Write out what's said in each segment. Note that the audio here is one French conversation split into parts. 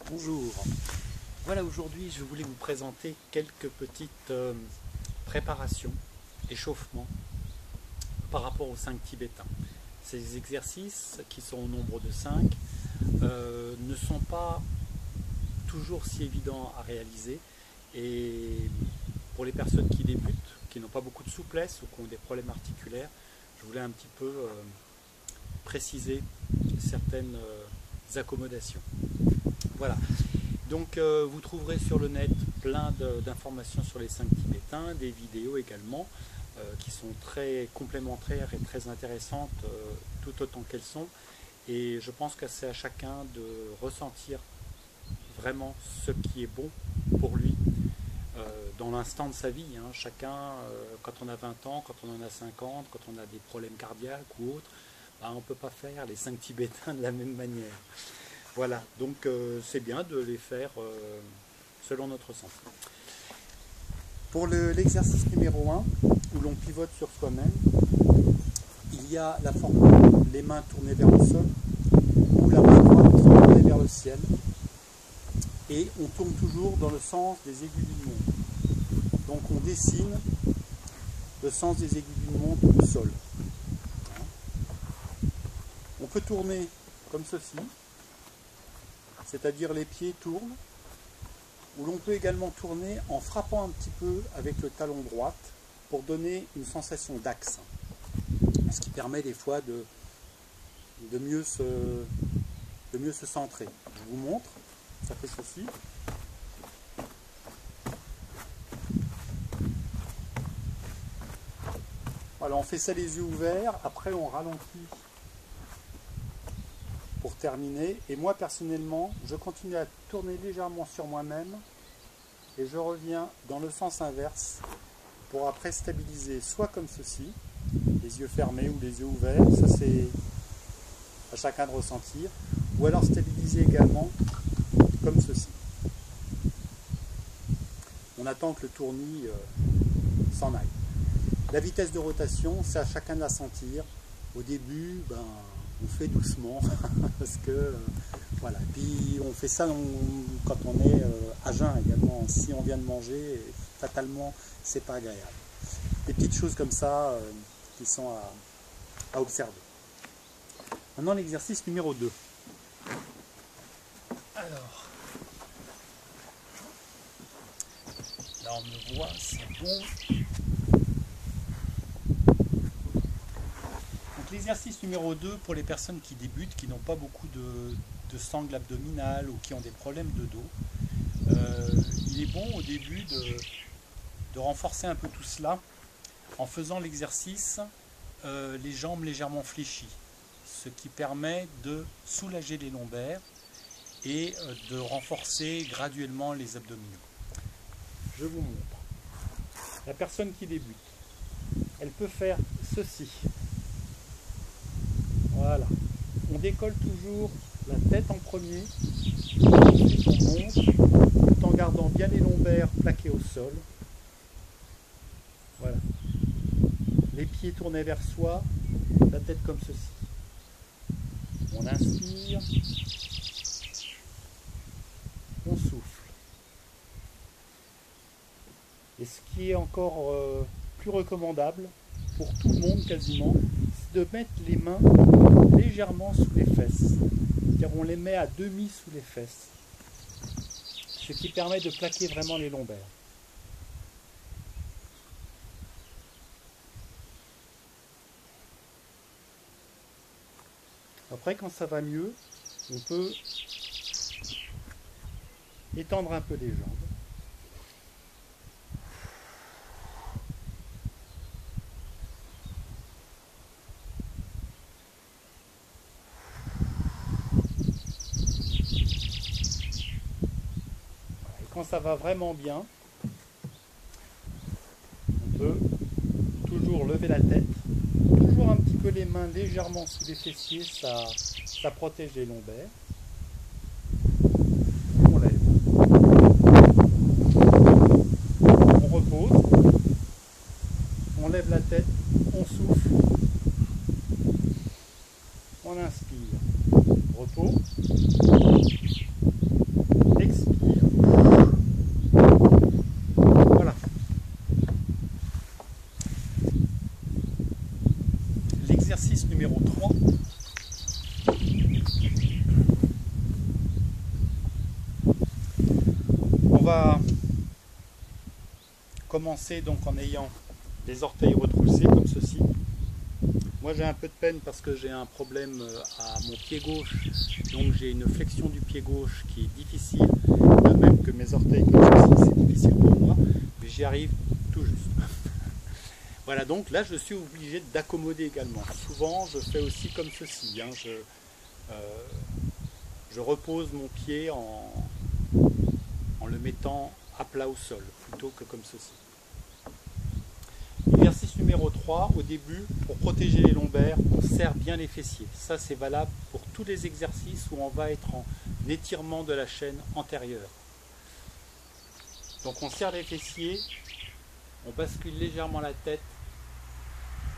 Bonjour. Voilà, aujourd'hui je voulais vous présenter quelques petites préparations, échauffements par rapport aux 5 tibétains. Ces exercices, qui sont au nombre de 5, ne sont pas toujours si évidents à réaliser, et pour les personnes qui débutent, qui n'ont pas beaucoup de souplesse ou qui ont des problèmes articulaires, je voulais un petit peu préciser certaines accommodations. Voilà. Donc vous trouverez sur le net plein d'informations sur les 5 tibétains, des vidéos également qui sont très complémentaires et très intéressantes tout autant qu'elles sont. Et je pense que c'est à chacun de ressentir vraiment ce qui est bon pour lui dans l'instant de sa vie. Chacun, quand on a 20 ans, quand on en a 50, quand on a des problèmes cardiaques ou autres, on ne peut pas faire les 5 tibétains de la même manière. Voilà, donc c'est bien de les faire selon notre sens. Pour l'exercice numéro 1, où l'on pivote sur soi-même, il y a la formule les mains tournées vers le sol, ou la main droite tournée vers le ciel, et on tourne toujours dans le sens des aiguilles d'une montre. Donc on dessine le sens des aiguilles d'une montre au sol. On peut tourner comme ceci, c'est-à-dire les pieds tournent, ou l'on peut également tourner en frappant un petit peu avec le talon droite pour donner une sensation d'axe, ce qui permet des fois de mieux se centrer. Je vous montre, ça fait ceci. Voilà, on fait ça les yeux ouverts, après on ralentit pour terminer, et moi personnellement je continue à tourner légèrement sur moi-même et je reviens dans le sens inverse pour après stabiliser soit comme ceci, les yeux fermés ou les yeux ouverts, ça c'est à chacun de ressentir, ou alors stabiliser également comme ceci. On attend que le tournis s'en aille. La vitesse de rotation, c'est à chacun de la sentir. Au début, on fait doucement parce que voilà. Puis on fait ça quand on est à jeun également. Si on vient de manger, fatalement, c'est pas agréable. Des petites choses comme ça qui sont à observer. Maintenant l'exercice numéro 2. Alors, là on me voit, c'est bon. L'exercice numéro 2 pour les personnes qui débutent, qui n'ont pas beaucoup de sangle abdominale ou qui ont des problèmes de dos, il est bon au début de renforcer un peu tout cela en faisant l'exercice les jambes légèrement fléchies, ce qui permet de soulager les lombaires et de renforcer graduellement les abdominaux. Je vous montre. La personne qui débute, elle peut faire ceci. Voilà, on décolle toujours la tête en premier, ensuite on monte, tout en gardant bien les lombaires plaqués au sol. Voilà, les pieds tournés vers soi, la tête comme ceci. On inspire, on souffle. Et ce qui est encore plus recommandable, pour tout le monde quasiment, c'est de mettre les mains légèrement sous les fesses. C'est-à-dire on les met à demi sous les fesses. Ce qui permet de plaquer vraiment les lombaires. Après, quand ça va mieux, on peut étendre un peu les jambes. Quand ça va vraiment bien, on peut toujours lever la tête, toujours un petit peu les mains légèrement sous les fessiers, ça protège les lombaires. On lève. On repose. On lève la tête, on souffle. On inspire. Repos. va commencer donc en ayant les orteils retroussés comme ceci. Moi j'ai un peu de peine parce que j'ai un problème à mon pied gauche, donc j'ai une flexion du pied gauche qui est difficile, de même que mes orteils comme ceci, c'est difficile pour moi, mais j'y arrive tout juste. Voilà, donc là je suis obligé d'accommoder également. Souvent je fais aussi comme ceci, hein. Je repose mon pied en le mettant à plat au sol, plutôt que comme ceci. Exercice numéro 3, au début, pour protéger les lombaires, on serre bien les fessiers. Ça c'est valable pour tous les exercices où on va être en étirement de la chaîne antérieure. Donc on serre les fessiers, on bascule légèrement la tête,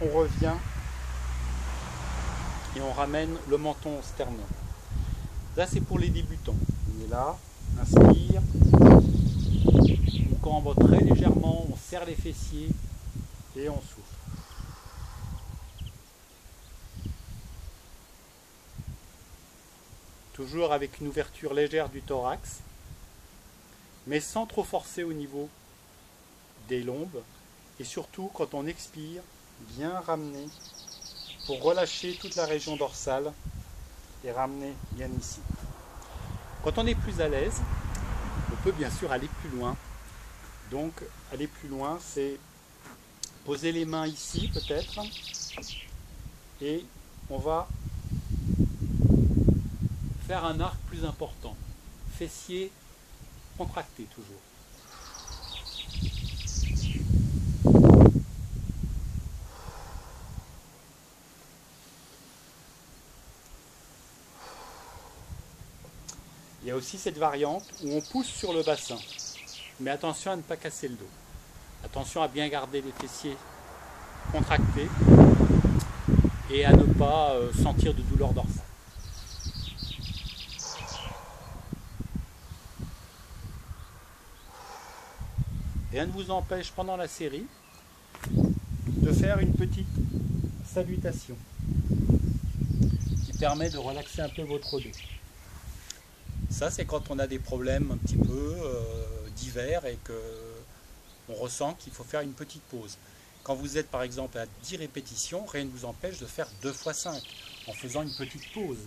on revient et on ramène le menton au sternum. Là c'est pour les débutants. On est là, inspire, on cambre très légèrement, on serre les fessiers et on souffle. Toujours avec une ouverture légère du thorax, mais sans trop forcer au niveau des lombes. Et surtout, quand on expire, bien ramener pour relâcher toute la région dorsale et ramener bien ici. Quand on est plus à l'aise, on peut bien sûr aller plus loin. Donc, aller plus loin, c'est poser les mains ici peut-être et on va faire un arc plus important. Fessiers contractés toujours. Il y a aussi cette variante où on pousse sur le bassin. Mais attention à ne pas casser le dos. Attention à bien garder les fessiers contractés et à ne pas sentir de douleur dorsale. Rien ne vous empêche pendant la série de faire une petite salutation qui permet de relaxer un peu votre dos. Ça c'est quand on a des problèmes un petit peu divers et qu'on ressent qu'il faut faire une petite pause. Quand vous êtes par exemple à 10 répétitions, rien ne vous empêche de faire 2 x 5 en faisant une petite pause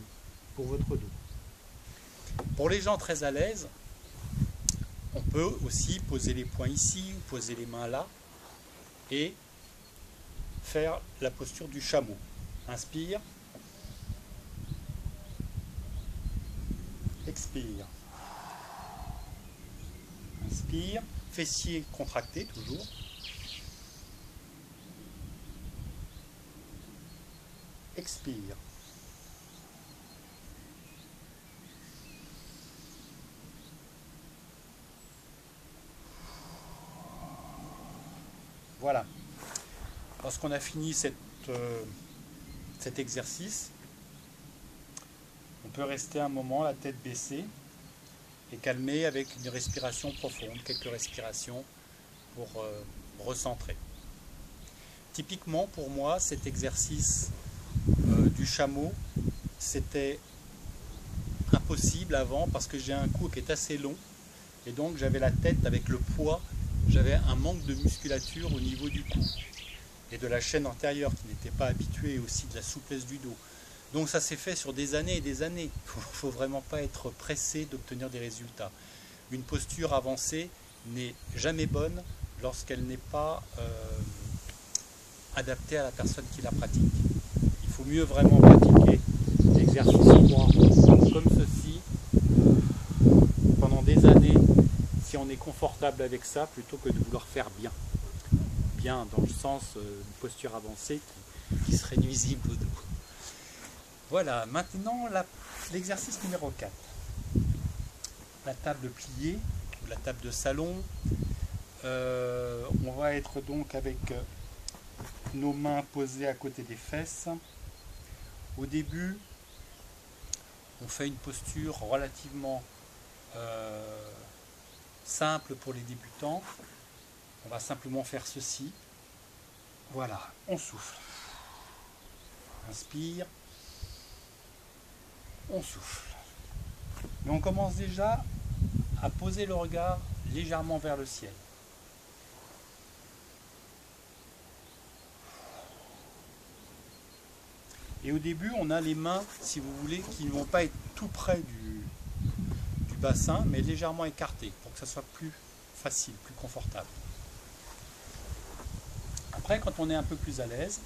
pour votre dos. Pour les gens très à l'aise, on peut aussi poser les poings ici ou poser les mains là et faire la posture du chameau. Inspire, expire, inspire, fessiers contractés toujours, expire. Voilà. Lorsqu'on a fini cet exercice, on peut rester un moment la tête baissée et calmer avec une respiration profonde, quelques respirations pour recentrer. Typiquement pour moi, cet exercice du chameau, c'était impossible avant parce que j'ai un cou qui est assez long et donc j'avais la tête avec le poids, j'avais un manque de musculature au niveau du cou et de la chaîne antérieure qui n'était pas habituée, et aussi de la souplesse du dos. Donc ça s'est fait sur des années et des années. Il ne faut vraiment pas être pressé d'obtenir des résultats. Une posture avancée n'est jamais bonne lorsqu'elle n'est pas adaptée à la personne qui la pratique. Il faut mieux vraiment pratiquer l'exercice droit comme ceci pendant des années si on est confortable avec ça plutôt que de vouloir faire bien. Bien dans le sens d'une posture avancée qui serait nuisible au dos. Voilà, maintenant l'exercice numéro 4. La table pliée, ou la table de salon. On va être donc avec nos mains posées à côté des fesses. Au début, on fait une posture relativement simple pour les débutants. On va simplement faire ceci. Voilà, on souffle. Inspire. On souffle. Mais on commence déjà à poser le regard légèrement vers le ciel. Et au début, on a les mains, si vous voulez, qui ne vont pas être tout près du bassin, mais légèrement écartées, pour que ça soit plus facile, plus confortable. Après, quand on est un peu plus à l'aise,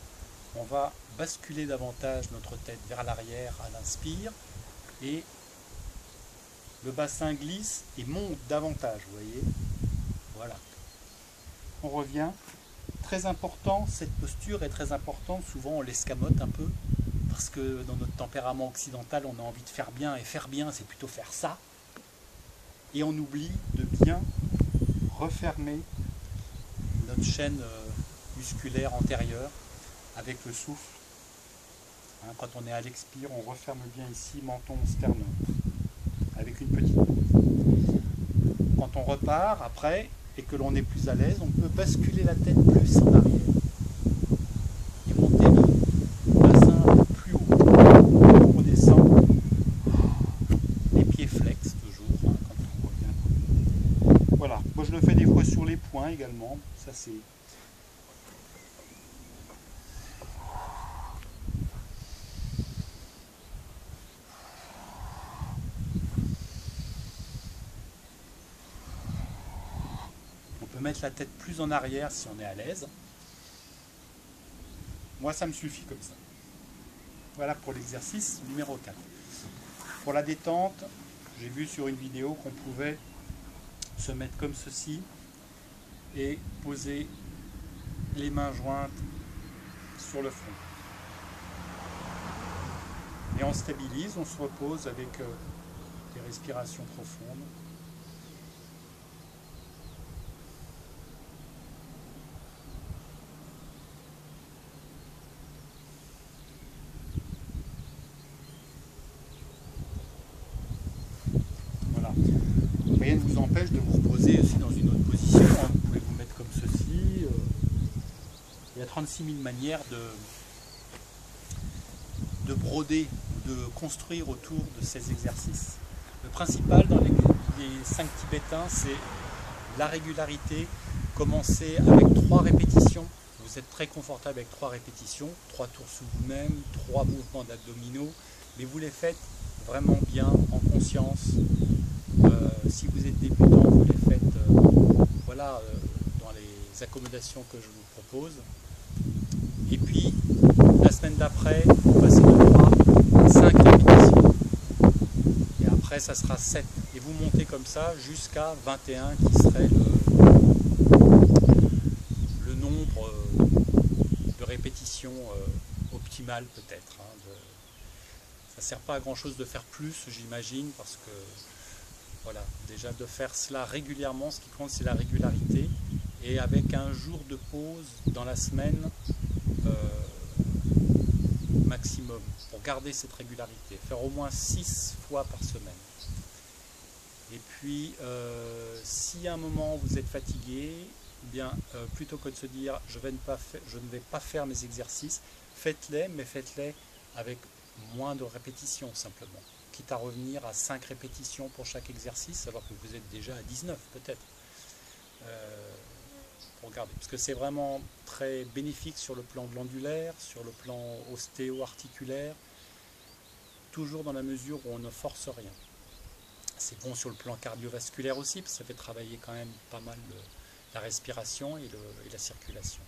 on va basculer davantage notre tête vers l'arrière à l'inspire, et le bassin glisse et monte davantage, vous voyez. Voilà. On revient. Très important, cette posture est très importante, souvent on l'escamote un peu, parce que dans notre tempérament occidental, on a envie de faire bien, et faire bien, c'est plutôt faire ça. Et on oublie de bien refermer notre chaîne musculaire antérieure avec le souffle. Hein, quand on est à l'expire, on referme bien ici, menton, sternum, avec une petite pause. Quand on repart après, et que l'on est plus à l'aise, on peut basculer la tête plus en arrière. Et monter le bassin un peu plus haut. On redescend. Les pieds flex toujours, hein, quand on revient. Voilà, moi je le fais des fois sur les poings également. Ça c'est... mettre la tête plus en arrière si on est à l'aise. Moi ça me suffit comme ça. Voilà pour l'exercice numéro 4. Pour la détente, j'ai vu sur une vidéo qu'on pouvait se mettre comme ceci et poser les mains jointes sur le front. Et on stabilise, on se repose avec des respirations profondes. Rien ne vous empêche de vous reposer aussi dans une autre position. Hein. Vous pouvez vous mettre comme ceci. Il y a 36 000 manières de broder, de construire autour de ces exercices. Le principal dans les 5 tibétains, c'est la régularité. Commencez avec 3 répétitions. Vous êtes très confortable avec 3 répétitions, 3 tours sous vous-même, 3 mouvements d'abdominaux, mais vous les faites vraiment bien, en conscience. Si vous êtes débutant, vous les faites voilà, dans les accommodations que je vous propose. Et puis, la semaine d'après, vous passez de 3 à 5 répétitions. Et après, ça sera 7. Et vous montez comme ça jusqu'à 21, qui serait le nombre de répétitions optimales peut-être. Hein, ça ne sert pas à grand chose de faire plus, j'imagine, parce que voilà, déjà de faire cela régulièrement, ce qui compte c'est la régularité, et avec un jour de pause dans la semaine maximum, pour garder cette régularité, faire au moins 6 fois par semaine. Et puis, si à un moment vous êtes fatigué, eh bien, plutôt que de se dire je ne vais pas faire mes exercices, faites-les, mais faites-les avec moins de répétitions simplement. Quitte à revenir à 5 répétitions pour chaque exercice, alors que vous êtes déjà à 19 peut-être. Pour garder. Parce que c'est vraiment très bénéfique sur le plan glandulaire, sur le plan ostéo-articulaire, toujours dans la mesure où on ne force rien. C'est bon sur le plan cardiovasculaire aussi, parce que ça fait travailler quand même pas mal la respiration et la circulation.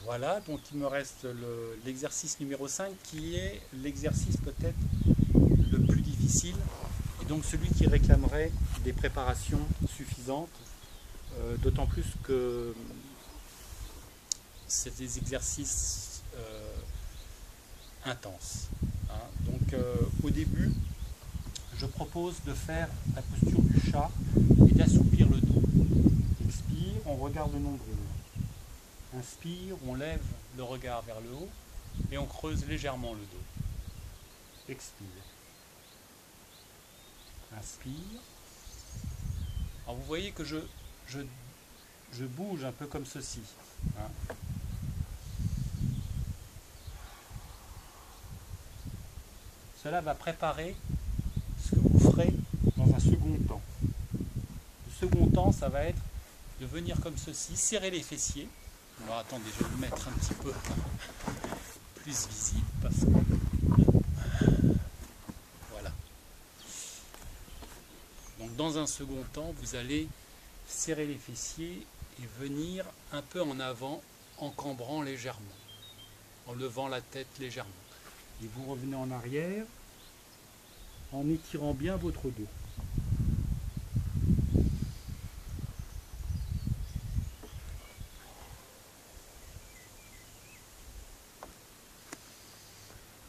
Voilà, donc il me reste l'exercice numéro 5 qui est l'exercice peut-être le plus difficile et donc celui qui réclamerait des préparations suffisantes, d'autant plus que c'est des exercices intenses. Hein. Donc au début, je propose de faire la posture du chat et d'assouplir le dos. Expire, on regarde le nombril. Inspire, on lève le regard vers le haut et on creuse légèrement le dos. Expire. Inspire. Alors vous voyez que je bouge un peu comme ceci. Hein. Cela va préparer ce que vous ferez dans un second temps. second temps, ça va être de venir comme ceci, serrer les fessiers. Alors attendez, je vais le mettre un petit peu plus visible parce que voilà. Donc dans un second temps, vous allez serrer les fessiers et venir un peu en avant en cambrant légèrement, en levant la tête légèrement. Et vous revenez en arrière en étirant bien votre dos.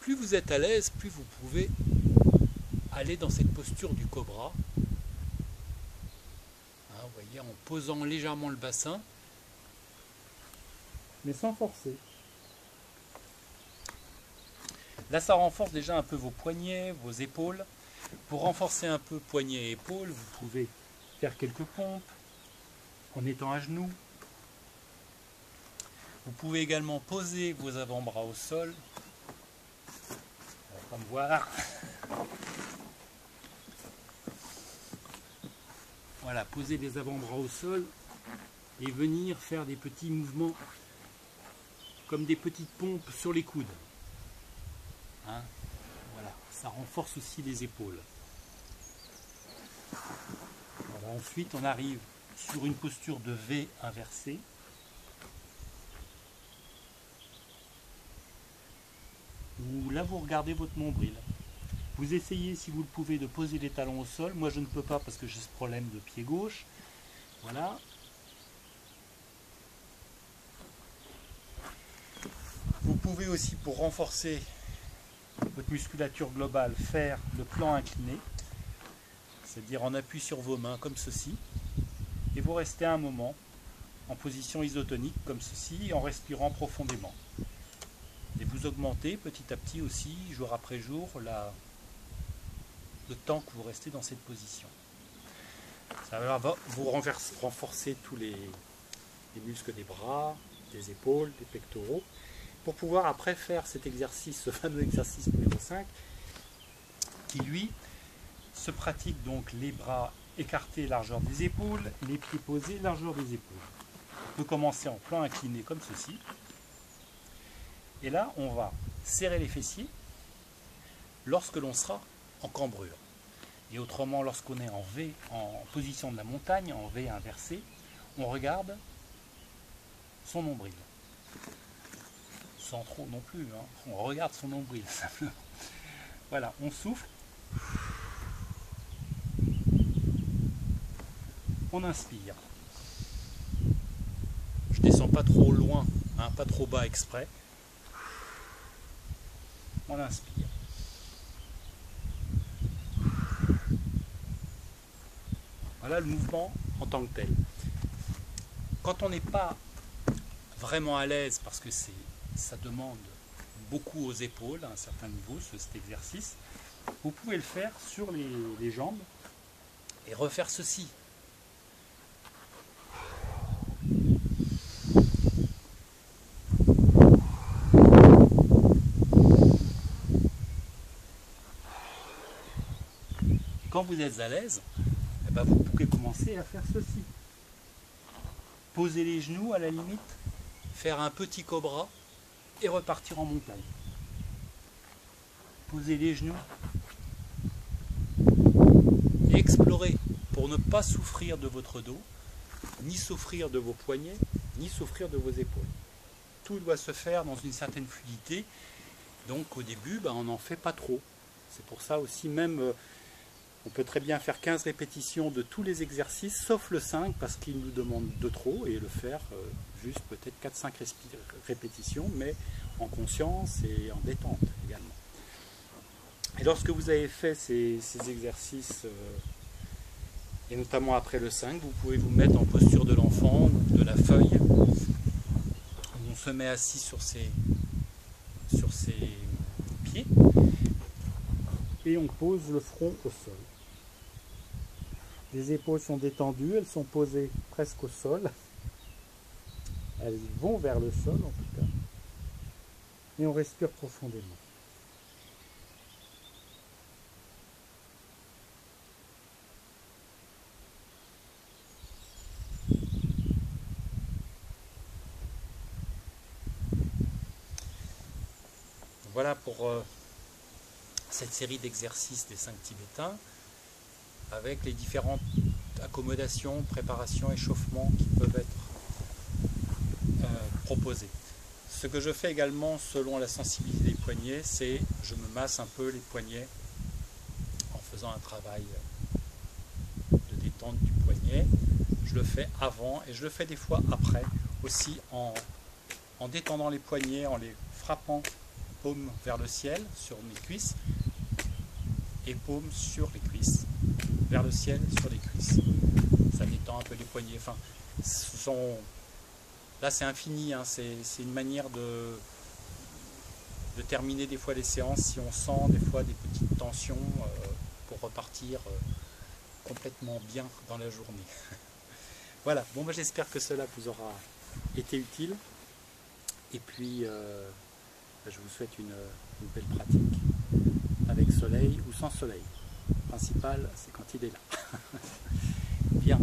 Plus vous êtes à l'aise, plus vous pouvez aller dans cette posture du cobra. Vous voyez, en posant légèrement le bassin, mais sans forcer. Là, ça renforce déjà un peu vos poignets, vos épaules. Pour renforcer un peu poignets et épaules, vous pouvez faire quelques pompes en étant à genoux. Vous pouvez également poser vos avant-bras au sol. On va me voir. Voilà, poser les avant-bras au sol et venir faire des petits mouvements comme des petites pompes sur les coudes. Hein, voilà, ça renforce aussi les épaules. Voilà, ensuite, on arrive sur une posture de V inversée. Où là, vous regardez votre nombril. Vous essayez, si vous le pouvez, de poser les talons au sol. Moi, je ne peux pas parce que j'ai ce problème de pied gauche. Voilà. Vous pouvez aussi, pour renforcer votre musculature globale, faire le plan incliné. C'est-à-dire en appui sur vos mains, comme ceci. Et vous restez un moment en position isotonique, comme ceci, en respirant profondément. Et vous augmentez petit à petit aussi, jour après jour, le temps que vous restez dans cette position. Ça va vous renforcer tous les muscles des bras, des épaules, des pectoraux, pour pouvoir après faire cet exercice, ce fameux exercice numéro 5, qui lui se pratique donc les bras écartés, largeur des épaules, les pieds posés, largeur des épaules. On peut commencer en plan incliné comme ceci. Et là, on va serrer les fessiers lorsque l'on sera en cambrure. Et autrement, lorsqu'on est en V, en position de la montagne, en V inversé, on regarde son nombril. Sans trop non plus, hein. On regarde son nombril simplement. Voilà, on souffle. On inspire. Je descends pas trop loin, hein, pas trop bas exprès. On inspire. Voilà le mouvement en tant que tel. Quand on n'est pas vraiment à l'aise, parce que ça demande beaucoup aux épaules à un certain niveau, cet exercice, vous pouvez le faire sur les jambes et refaire ceci. Quand vous êtes à l'aise, eh ben vous pouvez commencer à faire ceci. Poser les genoux à la limite, faire un petit cobra et repartir en montagne. Poser les genoux et explorer pour ne pas souffrir de votre dos, ni souffrir de vos poignets, ni souffrir de vos épaules. Tout doit se faire dans une certaine fluidité, donc au début on n'en fait pas trop. C'est pour ça aussi même on peut très bien faire 15 répétitions de tous les exercices, sauf le 5, parce qu'il nous demande de trop, et le faire juste peut-être 4-5 répétitions, mais en conscience et en détente également. Et lorsque vous avez fait ces exercices, et notamment après le 5, vous pouvez vous mettre en posture de l'enfant ou de la feuille, où on se met assis sur ses pieds, et on pose le front au sol. Les épaules sont détendues, elles sont posées presque au sol. Elles vont vers le sol en tout cas. Et on respire profondément. Voilà pour cette série d'exercices des 5 tibétains, avec les différentes accommodations, préparations, échauffements qui peuvent être proposés. Ce que je fais également selon la sensibilité des poignets, c'est je me masse un peu les poignets en faisant un travail de détente du poignet. Je le fais avant et je le fais des fois après, aussi en détendant les poignets, en les frappant paume vers le ciel sur mes cuisses et paume sur les cuisses, vers le ciel sur les cuisses. Ça détend un peu les poignets. Enfin, là c'est infini, hein. C'est une manière de terminer des fois les séances si on sent des fois des petites tensions pour repartir complètement bien dans la journée. Voilà, bon, bah, j'espère que cela vous aura été utile et puis je vous souhaite une belle pratique avec soleil ou sans soleil. Le principal c'est quand il est là. Bien.